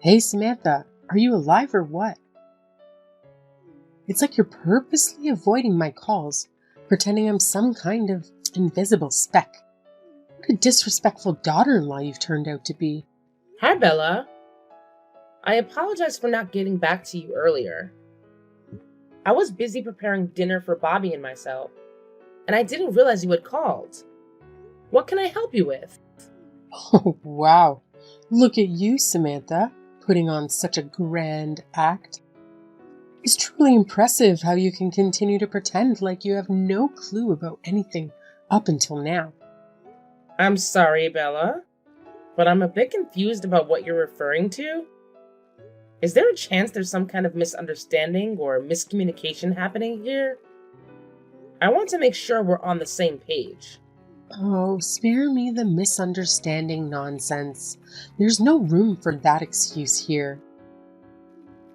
Hey Samantha, are you alive or what? It's like you're purposely avoiding my calls, pretending I'm some kind of invisible speck. What a disrespectful daughter-in-law you've turned out to be. Hi, Bella. I apologize for not getting back to you earlier. I was busy preparing dinner for Bobby and myself, and I didn't realize you had called. What can I help you with? Oh, wow. Look at you, Samantha, putting on such a grand act. It's truly impressive how you can continue to pretend like you have no clue about anything up until now. I'm sorry, Bella, but I'm a bit confused about what you're referring to. Is there a chance there's some kind of misunderstanding or miscommunication happening here? I want to make sure we're on the same page. Oh, spare me the misunderstanding nonsense. There's no room for that excuse here.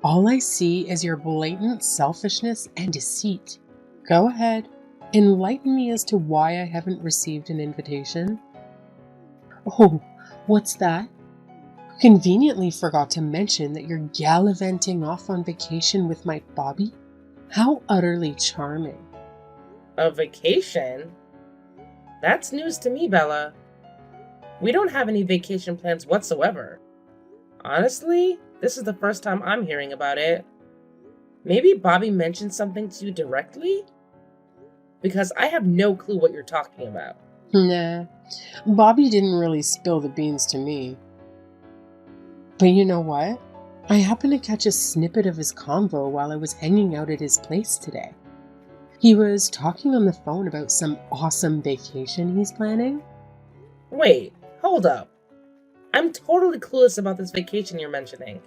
All I see is your blatant selfishness and deceit. Go ahead, enlighten me as to why I haven't received an invitation. Oh, what's that? Conveniently forgot to mention that you're gallivanting off on vacation with my Bobby? How utterly charming. A vacation? That's news to me, Bella. We don't have any vacation plans whatsoever. Honestly, this is the first time I'm hearing about it. Maybe Bobby mentioned something to you directly? Because I have no clue what you're talking about. Nah, Bobby didn't really spill the beans to me. But you know what? I happened to catch a snippet of his convo while I was hanging out at his place today. He was talking on the phone about some awesome vacation he's planning. Wait, hold up. I'm totally clueless about this vacation you're mentioning.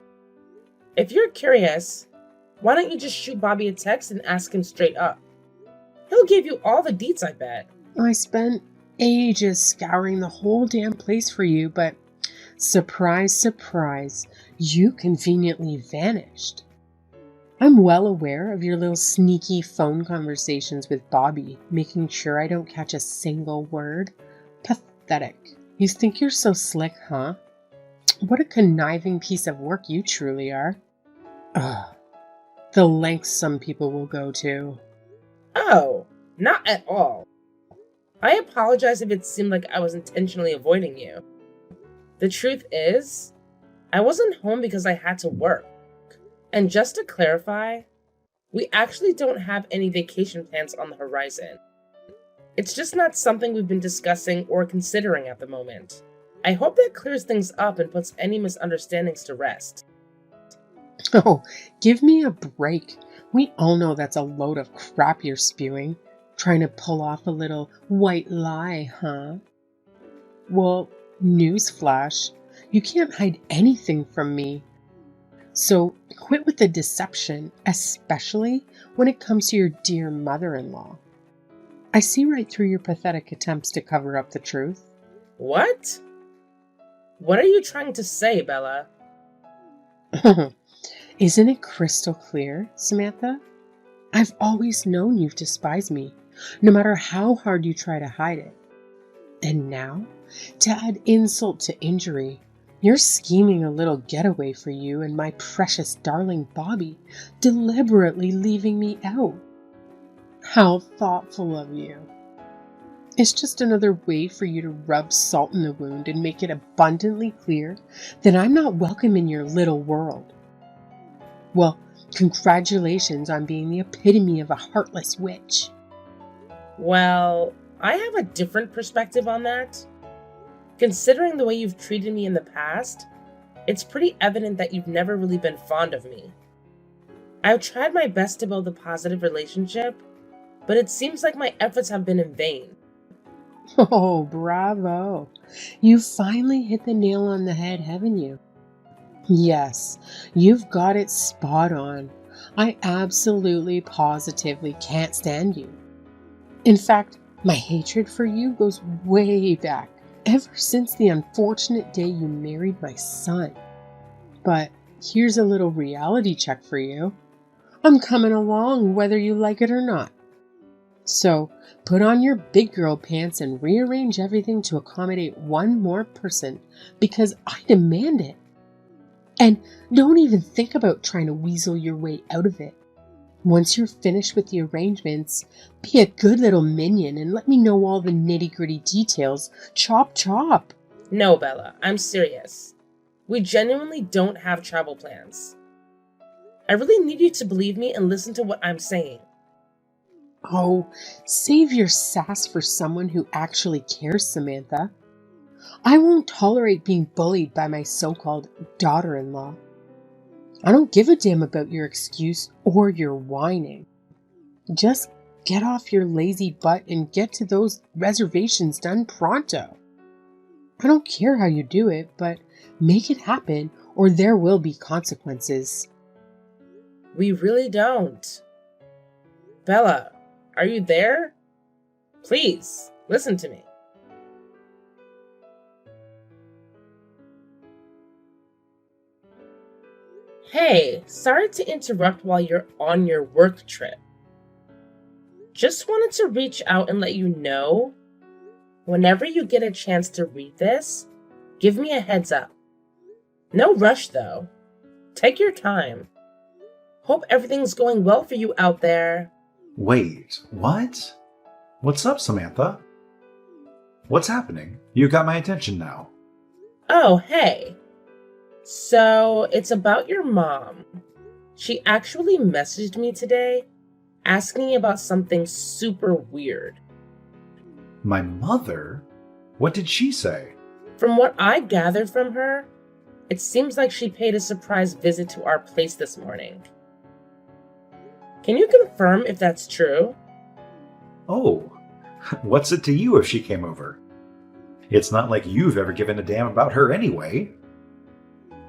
If you're curious, why don't you just shoot Bobby a text and ask him straight up? He'll give you all the deets, I bet. I spent ages scouring the whole damn place for you, but surprise, surprise, you conveniently vanished. I'm well aware of your little sneaky phone conversations with Bobby, making sure I don't catch a single word. Pathetic. You think you're so slick, huh? What a conniving piece of work you truly are. Ugh. The lengths some people will go to. Oh, not at all. I apologize if it seemed like I was intentionally avoiding you. The truth is, I wasn't home because I had to work. And just to clarify, we actually don't have any vacation plans on the horizon. It's just not something we've been discussing or considering at the moment. I hope that clears things up and puts any misunderstandings to rest. Oh, give me a break. We all know that's a load of crap you're spewing. Trying to pull off a little white lie, huh? Well, newsflash, you can't hide anything from me. So quit with the deception, especially when it comes to your dear mother-in-law. I see right through your pathetic attempts to cover up the truth. What? What are you trying to say, Bella? Isn't it crystal clear, Samantha? I've always known you've despised me, no matter how hard you try to hide it. And now, to add insult to injury, you're scheming a little getaway for you and my precious darling Bobby, deliberately leaving me out. How thoughtful of you. It's just another way for you to rub salt in the wound and make it abundantly clear that I'm not welcome in your little world. Well, congratulations on being the epitome of a heartless witch. Well, I have a different perspective on that. Considering the way you've treated me in the past, it's pretty evident that you've never really been fond of me. I've tried my best to build a positive relationship, but it seems like my efforts have been in vain. Oh, bravo. You finally hit the nail on the head, haven't you? Yes, you've got it spot on. I absolutely, positively can't stand you. In fact, my hatred for you goes way back, ever since the unfortunate day you married my son. But here's a little reality check for you. I'm coming along whether you like it or not. So put on your big girl pants and rearrange everything to accommodate one more person because I demand it. And don't even think about trying to weasel your way out of it. Once you're finished with the arrangements, be a good little minion and let me know all the nitty-gritty details. Chop chop. No, Bella, I'm serious. We genuinely don't have travel plans. I really need you to believe me and listen to what I'm saying. Oh, save your sass for someone who actually cares, Samantha. I won't tolerate being bullied by my so-called daughter-in-law. I don't give a damn about your excuse or your whining. Just get off your lazy butt and get to those reservations done pronto. I don't care how you do it, but make it happen or there will be consequences. We really don't. Bella, are you there? Please, listen to me. Hey, sorry to interrupt while you're on your work trip. Just wanted to reach out and let you know, whenever you get a chance to read this, give me a heads up. No rush though. Take your time. Hope everything's going well for you out there. Wait, what? What's up, Samantha? What's happening? You got my attention now. Oh, hey. So, it's about your mom. She actually messaged me today asking about something super weird. My mother? What did she say? From what I gathered from her, it seems like she paid a surprise visit to our place this morning. Can you confirm if that's true? Oh, what's it to you if she came over? It's not like you've ever given a damn about her anyway.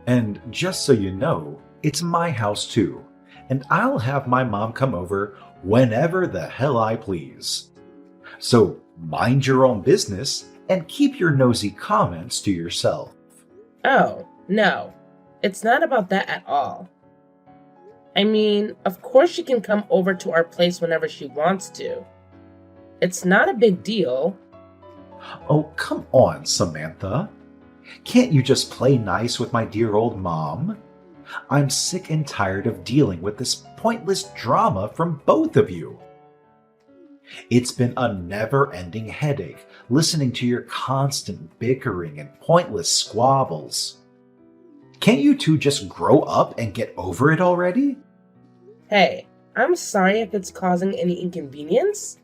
And just so you know, it's my house too, and I'll have my mom come over whenever the hell I please. So mind your own business and keep your nosy comments to yourself. Oh, no. It's not about that at all. I mean, of course she can come over to our place whenever she wants to. It's not a big deal. Oh, come on, Samantha. Can't you just play nice with my dear old mom? I'm sick and tired of dealing with this pointless drama from both of you. It's been a never-ending headache listening to your constant bickering and pointless squabbles. Can't you two just grow up and get over it already? Hey, I'm sorry if it's causing any inconvenience,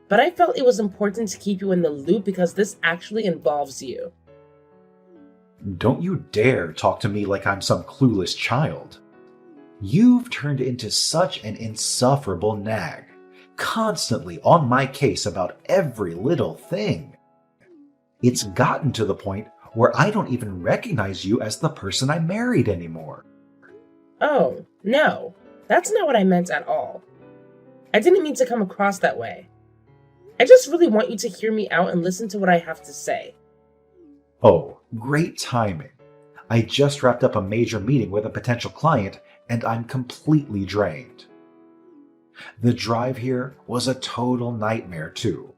but I felt it was important to keep you in the loop because this actually involves you. Don't you dare talk to me like I'm some clueless child. You've turned into such an insufferable nag, constantly on my case about every little thing. It's gotten to the point where I don't even recognize you as the person I married anymore. Oh, no, that's not what I meant at all. I didn't mean to come across that way. I just really want you to hear me out and listen to what I have to say. Oh, great timing. I just wrapped up a major meeting with a potential client and I'm completely drained. The drive here was a total nightmare too.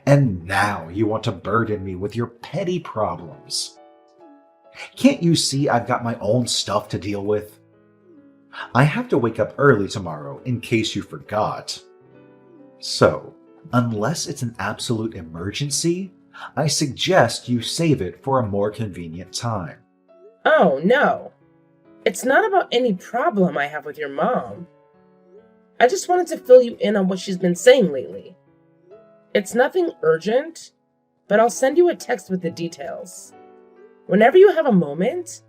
And now you want to burden me with your petty problems. Can't you see I've got my own stuff to deal with? I have to wake up early tomorrow in case you forgot. So, unless it's an absolute emergency, I suggest you save it for a more convenient time. Oh, no. It's not about any problem I have with your mom. I just wanted to fill you in on what she's been saying lately. It's nothing urgent, but I'll send you a text with the details. Whenever you have a moment,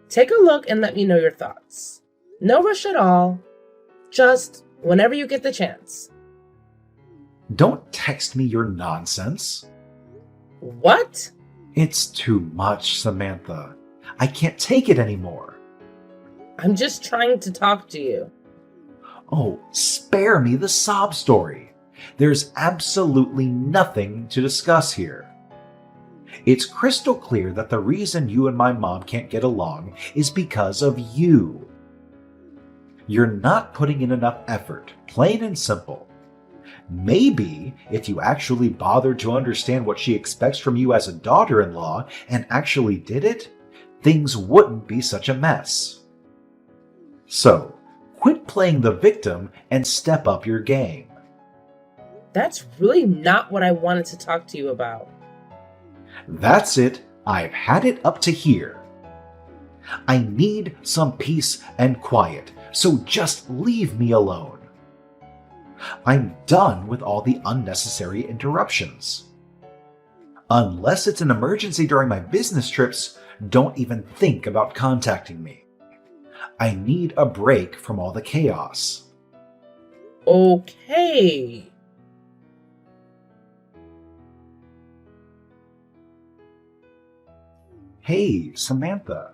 take a look and let me know your thoughts. No rush at all. Just whenever you get the chance. Don't text me your nonsense. What? It's too much, Samantha. I can't take it anymore. I'm just trying to talk to you. Oh, spare me the sob story. There's absolutely nothing to discuss here. It's crystal clear that the reason you and my mom can't get along is because of you. You're not putting in enough effort, plain and simple. Maybe if you actually bothered to understand what she expects from you as a daughter-in-law and actually did it, things wouldn't be such a mess. So, quit playing the victim and step up your game. That's really not what I wanted to talk to you about. That's it. I've had it up to here. I need some peace and quiet, so just leave me alone. I'm done with all the unnecessary interruptions. Unless it's an emergency during my business trips, don't even think about contacting me. I need a break from all the chaos. Okay. Hey, Samantha.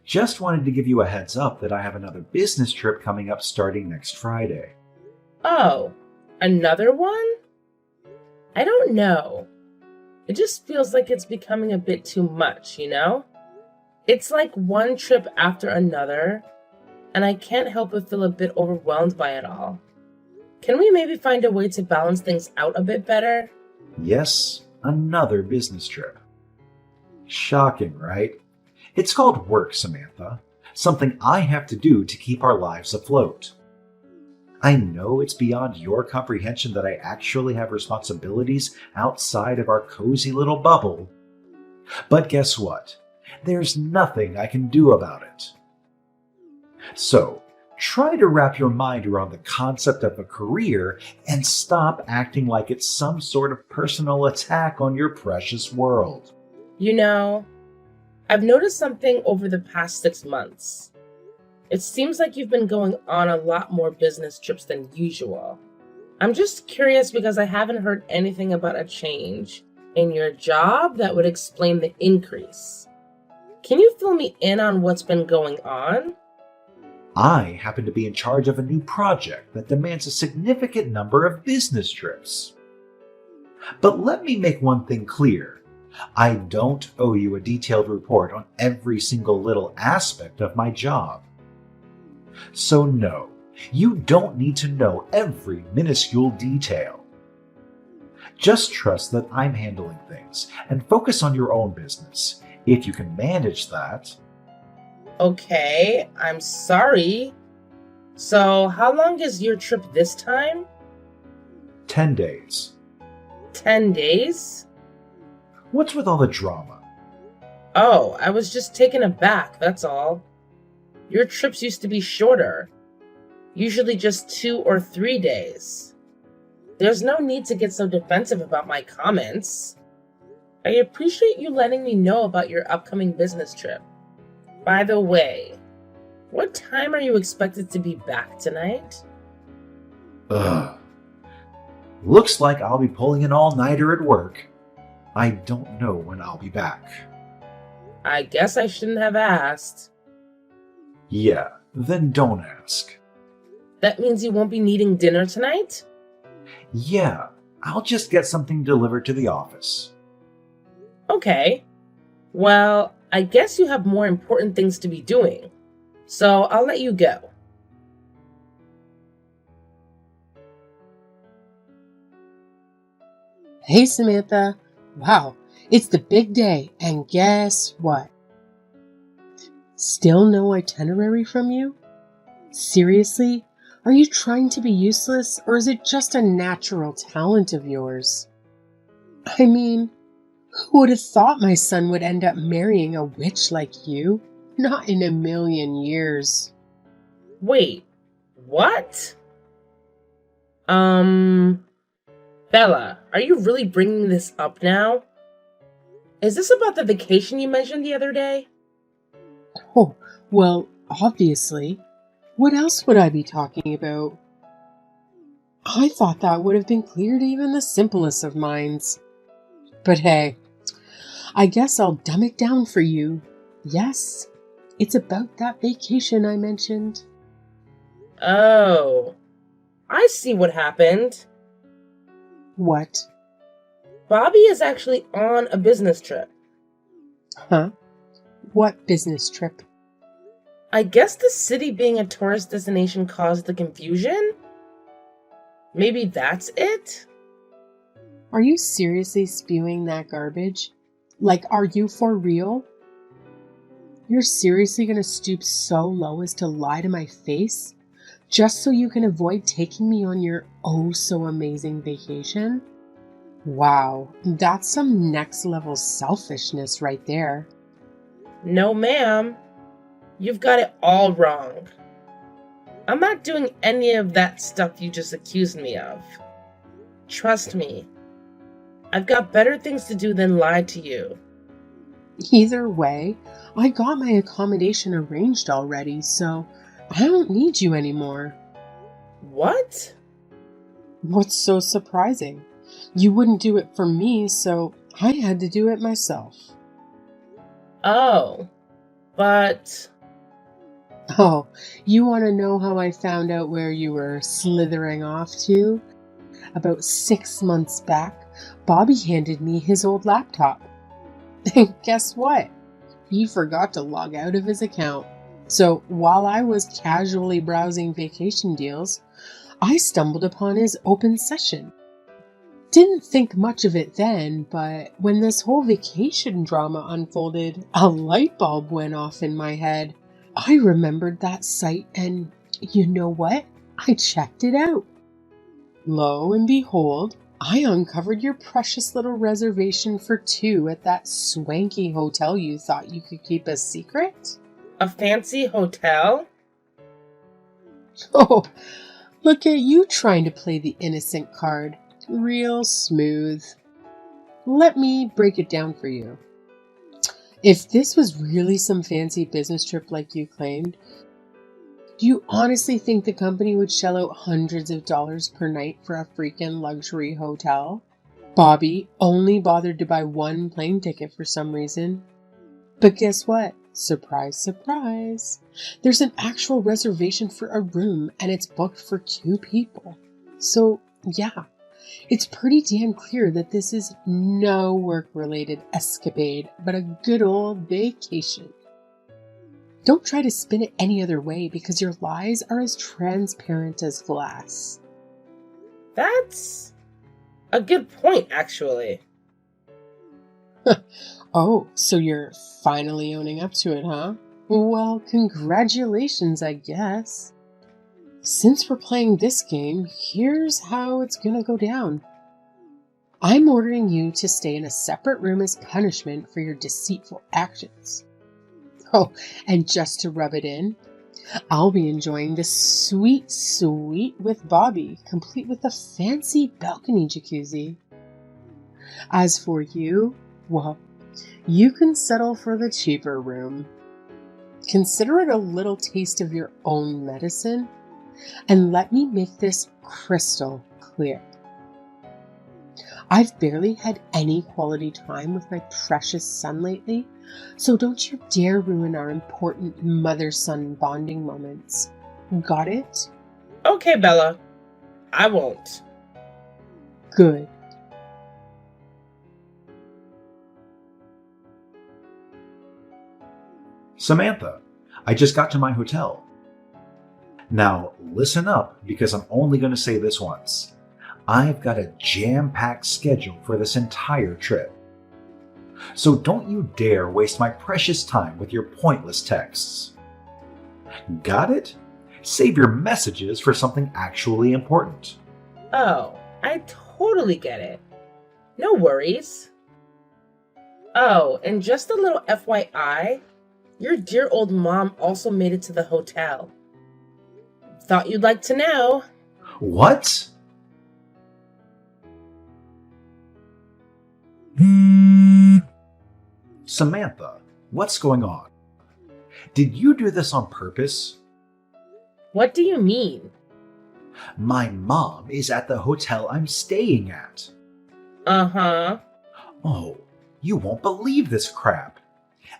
Just wanted to give you a heads up that I have another business trip coming up starting next Friday. Oh, another one? I don't know. It just feels like it's becoming a bit too much, you know? It's like one trip after another, and I can't help but feel a bit overwhelmed by it all. Can we maybe find a way to balance things out a bit better? Yes, another business trip. Shocking, right? It's called work, Samantha. Something I have to do to keep our lives afloat. I know it's beyond your comprehension that I actually have responsibilities outside of our cozy little bubble. But guess what? There's nothing I can do about it. So, try to wrap your mind around the concept of a career and stop acting like it's some sort of personal attack on your precious world. You know, I've noticed something over the past 6 months. It seems like you've been going on a lot more business trips than usual. I'm just curious because I haven't heard anything about a change in your job that would explain the increase. Can you fill me in on what's been going on? I happen to be in charge of a new project that demands a significant number of business trips. But let me make one thing clear. I don't owe you a detailed report on every single little aspect of my job. So no, you don't need to know every minuscule detail. Just trust that I'm handling things and focus on your own business. If you can manage that. Okay, I'm sorry. So, how long is your trip this time? 10 days. 10 days? What's with all the drama? Oh, I was just taken aback, that's all. Your trips used to be shorter, usually just 2 or 3 days. There's no need to get so defensive about my comments. I appreciate you letting me know about your upcoming business trip. By the way, what time are you expected to be back tonight? Ugh. Looks like I'll be pulling an all-nighter at work. I don't know when I'll be back. I guess I shouldn't have asked. Yeah, then don't ask. That means you won't be needing dinner tonight? Yeah, I'll just get something delivered to the office. Okay. Well, I guess you have more important things to be doing, so I'll let you go. Hey, Samantha. Wow, it's the big day, and guess what? Still no itinerary from you? Seriously? Are you trying to be useless, or is it just a natural talent of yours? I mean, who would have thought my son would end up marrying a witch like you? Not in a million years. Wait, what? Bella, are you really bringing this up now? Is this about the vacation you mentioned the other day? Oh, well, obviously. What else would I be talking about? I thought that would have been clear to even the simplest of minds. But hey, I guess I'll dumb it down for you. Yes, it's about that vacation I mentioned. Oh, I see what happened. What? Bobby is actually on a business trip. Huh? What business trip? I guess the city being a tourist destination caused the confusion? Maybe that's it? Are you seriously spewing that garbage? Like, are you for real? You're seriously going to stoop so low as to lie to my face just so you can avoid taking me on your oh so amazing vacation? Wow, that's some next level selfishness right there. No, ma'am. You've got it all wrong. I'm not doing any of that stuff you just accused me of. Trust me. I've got better things to do than lie to you. Either way, I got my accommodation arranged already, so I don't need you anymore. What? What's so surprising? You wouldn't do it for me, so I had to do it myself. Oh, but... Oh, you want to know how I found out where you were slithering off to? About 6 months back, Bobby handed me his old laptop. And guess what? He forgot to log out of his account. So while I was casually browsing vacation deals, I stumbled upon his open session. Didn't think much of it then, but when this whole vacation drama unfolded, a light bulb went off in my head. I remembered that site and you know what? I checked it out. Lo and behold, I uncovered your precious little reservation for 2 at that swanky hotel you thought you could keep a secret. A fancy hotel? Oh, look at you trying to play the innocent card. Real smooth. Let me break it down for you. If this was really some fancy business trip like you claimed, do you honestly think the company would shell out hundreds of dollars per night for a freaking luxury hotel? Bobby only bothered to buy 1 plane ticket for some reason. But guess what? Surprise, surprise. There's an actual reservation for a room and it's booked for 2 people. So, yeah, it's pretty damn clear that this is no work-related escapade, but a good old vacation. Don't try to spin it any other way because your lies are as transparent as glass. That's a good point, actually. Oh, so you're finally owning up to it, huh? Well, congratulations, I guess. Since we're playing this game, here's how it's gonna go down. I'm ordering you to stay in a separate room as punishment for your deceitful actions. Oh, and just to rub it in, I'll be enjoying the sweet suite with Bobby, complete with a fancy balcony jacuzzi. As for you, well, you can settle for the cheaper room. Consider it a little taste of your own medicine, and let me make this crystal clear. I've barely had any quality time with my precious son lately, so don't you dare ruin our important mother-son bonding moments. Got it? Okay, Bella. I won't. Good. Samantha, I just got to my hotel. Now, listen up because I'm only going to say this once. I've got a jam-packed schedule for this entire trip. So don't you dare waste my precious time with your pointless texts. Got it? Save your messages for something actually important. Oh, I totally get it. No worries. Oh, and just a little FYI, your dear old mom also made it to the hotel. Thought you'd like to know. What? Samantha, what's going on? Did you do this on purpose? What do you mean? My mom is at the hotel I'm staying at. Uh-huh. Oh, you won't believe this crap.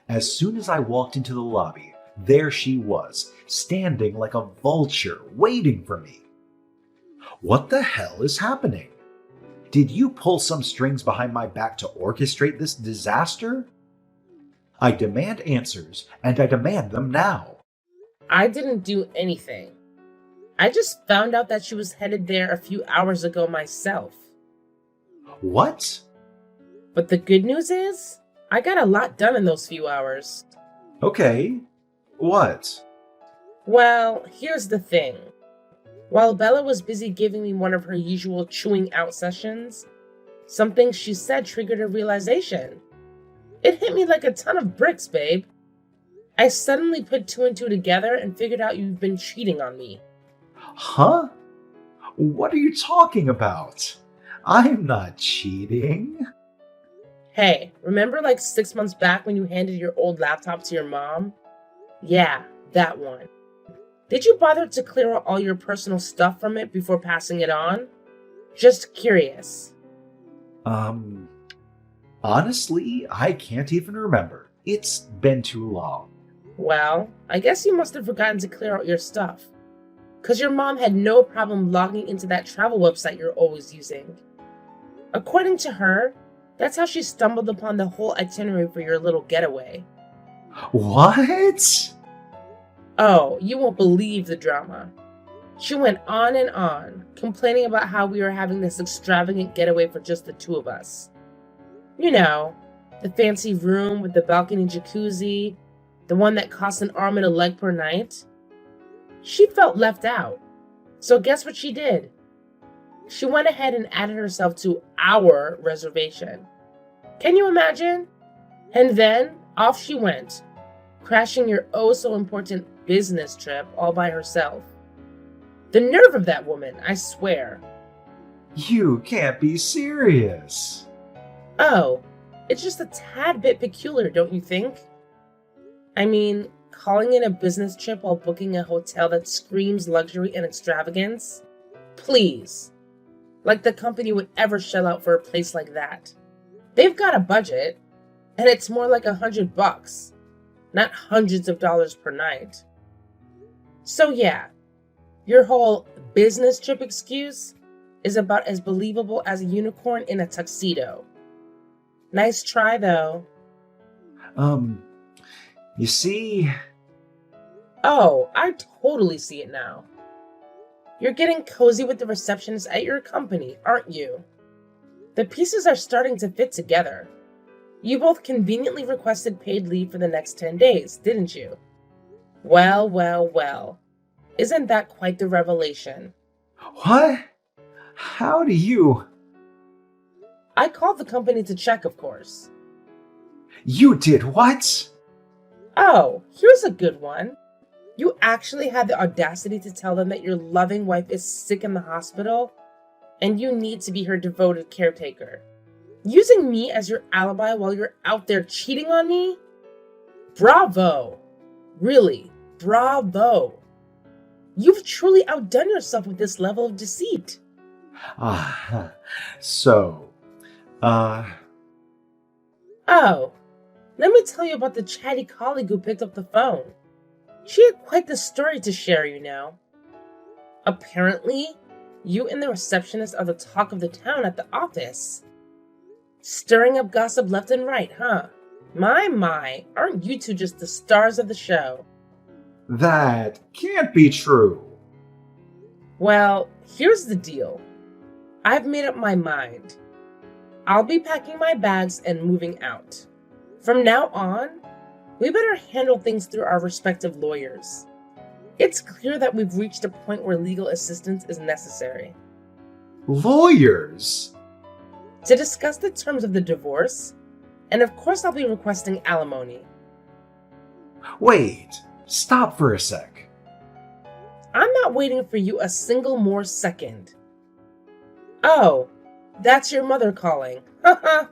As soon as I walked into the lobby, there she was, standing like a vulture, waiting for me. What the hell is happening? Did you pull some strings behind my back to orchestrate this disaster? I demand answers, and I demand them now. I didn't do anything. I just found out that she was headed there a few hours ago myself. What? But the good news is, I got a lot done in those few hours. Okay, what? Well, here's the thing. While Bella was busy giving me one of her usual chewing out sessions, something she said triggered a realization. It hit me like a ton of bricks, babe. I suddenly put two and two together and figured out you've been cheating on me. Huh? What are you talking about? I'm not cheating. Hey, remember like 6 months back when you handed your old laptop to your mom? Yeah, that one. Did you bother to clear out all your personal stuff from it before passing it on? Just curious. Honestly, I can't even remember. It's been too long. Well, I guess you must have forgotten to clear out your stuff. Because your mom had no problem logging into that travel website you're always using. According to her, that's how she stumbled upon the whole itinerary for your little getaway. What? Oh, you won't believe the drama. She went on and on, complaining about how we were having this extravagant getaway for just the two of us. You know, the fancy room with the balcony jacuzzi, the one that costs an arm and a leg per night. She felt left out. So guess what she did? She went ahead and added herself to our reservation. Can you imagine? And then off she went, crashing your oh so important business trip all by herself. The nerve of that woman, I swear. You can't be serious. Oh, it's just a tad bit peculiar, don't you think? I mean, calling it a business trip while booking a hotel that screams luxury and extravagance? Please. Like the company would ever shell out for a place like that. They've got a budget, and it's more like $100, not hundreds of dollars per night. So yeah, your whole business trip excuse is about as believable as a unicorn in a tuxedo. Nice try, though. You see... Oh, I totally see it now. You're getting cozy with the receptionist at your company, aren't you? The pieces are starting to fit together. You both conveniently requested paid leave for the next 10 days, didn't you? Well, well, well. Isn't that quite the revelation? What? How do you... I called the company to check, of course. You did what? Oh, here's a good one. You actually had the audacity to tell them that your loving wife is sick in the hospital and you need to be her devoted caretaker. Using me as your alibi while you're out there cheating on me? Bravo! Really, bravo! You've truly outdone yourself with this level of deceit. So, Oh, let me tell you about the chatty colleague who picked up the phone. She had quite the story to share, you know. Apparently, you and the receptionist are the talk of the town at the office. Stirring up gossip left and right, huh? My, aren't you two just the stars of the show? That can't be true. Well, here's the deal. I've made up my mind. I'll be packing my bags and moving out. From now on, we better handle things through our respective lawyers. It's clear that we've reached a point where legal assistance is necessary. Lawyers? To discuss the terms of the divorce, and of course I'll be requesting alimony. Wait, stop for a sec. I'm not waiting for you a single more second. Oh, that's your mother calling. Haha.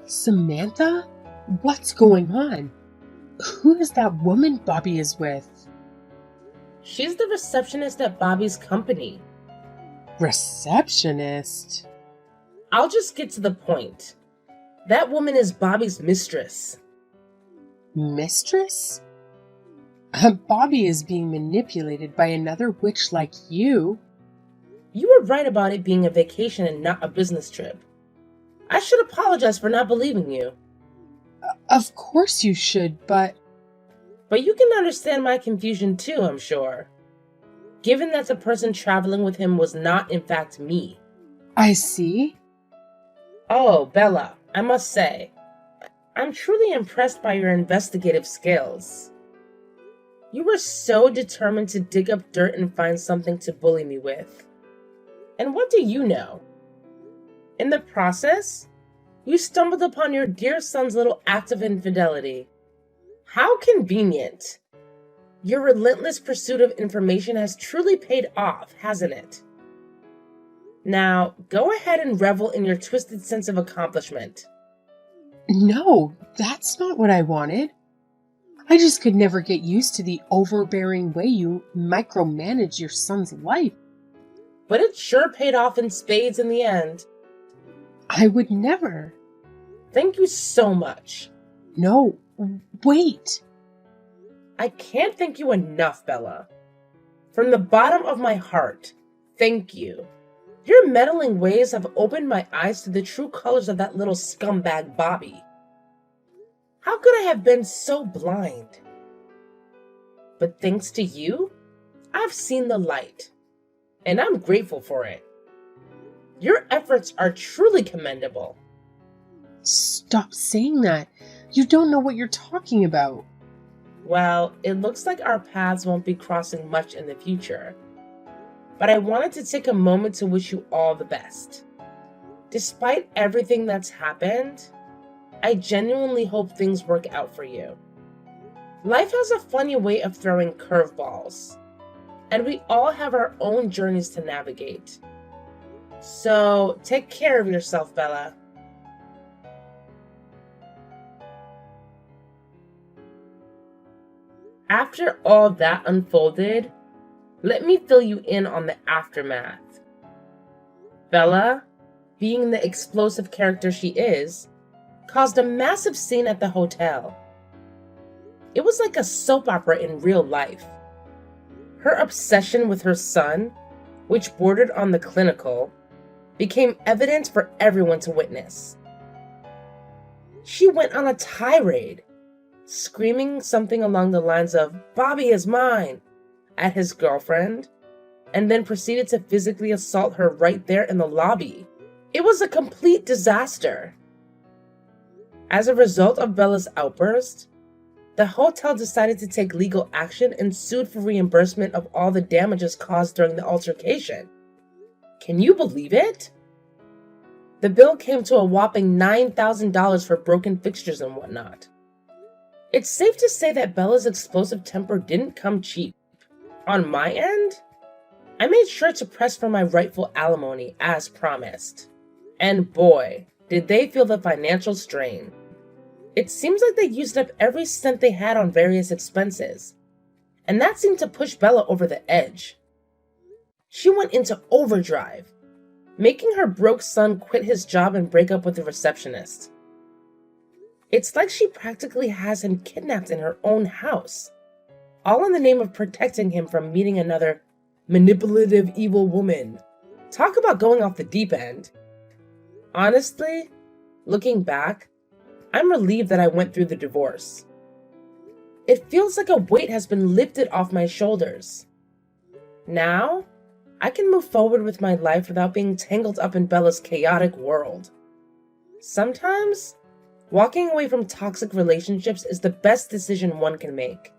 Samantha? What's going on? Who is that woman Bobby is with? She's the receptionist at Bobby's company. Receptionist? I'll just get to the point. That woman is Bobby's mistress. Mistress? Bobby is being manipulated by another witch like you. You were right about it being a vacation and not a business trip. I should apologize for not believing you. Of course you should, but... But you can understand my confusion too, I'm sure. given that the person traveling with him was not in fact me. I see. Oh, Bella, I must say, I'm truly impressed by your investigative skills. You were so determined to dig up dirt and find something to bully me with. And what do you know? In the process, you stumbled upon your dear son's little act of infidelity. How convenient! Your relentless pursuit of information has truly paid off, hasn't it? Now, go ahead and revel in your twisted sense of accomplishment. No, that's not what I wanted. I just could never get used to the overbearing way you micromanage your son's life. But it sure paid off in spades in the end. I would never. Thank you so much. No, wait. I can't thank you enough, Bella. From the bottom of my heart, thank you. Your meddling ways have opened my eyes to the true colors of that little scumbag Bobby. How could I have been so blind? But thanks to you, I've seen the light, and I'm grateful for it. Your efforts are truly commendable. Stop saying that. You don't know what you're talking about. Well, it looks like our paths won't be crossing much in the future. But I wanted to take a moment to wish you all the best. Despite everything that's happened, I genuinely hope things work out for you. Life has a funny way of throwing curveballs, and we all have our own journeys to navigate. So take care of yourself, Bella. After all that unfolded, let me fill you in on the aftermath. Bella, being the explosive character she is, caused a massive scene at the hotel. It was like a soap opera in real life. Her obsession with her son, which bordered on the clinical, became evident for everyone to witness. She went on a tirade, screaming something along the lines of "Bobby is mine" at his girlfriend, and then proceeded to physically assault her right there in the lobby. It was a complete disaster. As a result of Bella's outburst, the hotel decided to take legal action and sued for reimbursement of all the damages caused during the altercation. Can you believe it? The bill came to a whopping $9,000 for broken fixtures and whatnot. It's safe to say that Bella's explosive temper didn't come cheap. On my end, I made sure to press for my rightful alimony as promised. And boy, did they feel the financial strain. It seems like they used up every cent they had on various expenses, and that seemed to push Bella over the edge. She went into overdrive, making her broke son quit his job and break up with the receptionist. It's like she practically has him kidnapped in her own house, all in the name of protecting him from meeting another manipulative evil woman. Talk about going off the deep end. Honestly, looking back, I'm relieved that I went through the divorce. It feels like a weight has been lifted off my shoulders. Now, I can move forward with my life without being tangled up in Bella's chaotic world. Sometimes, walking away from toxic relationships is the best decision one can make.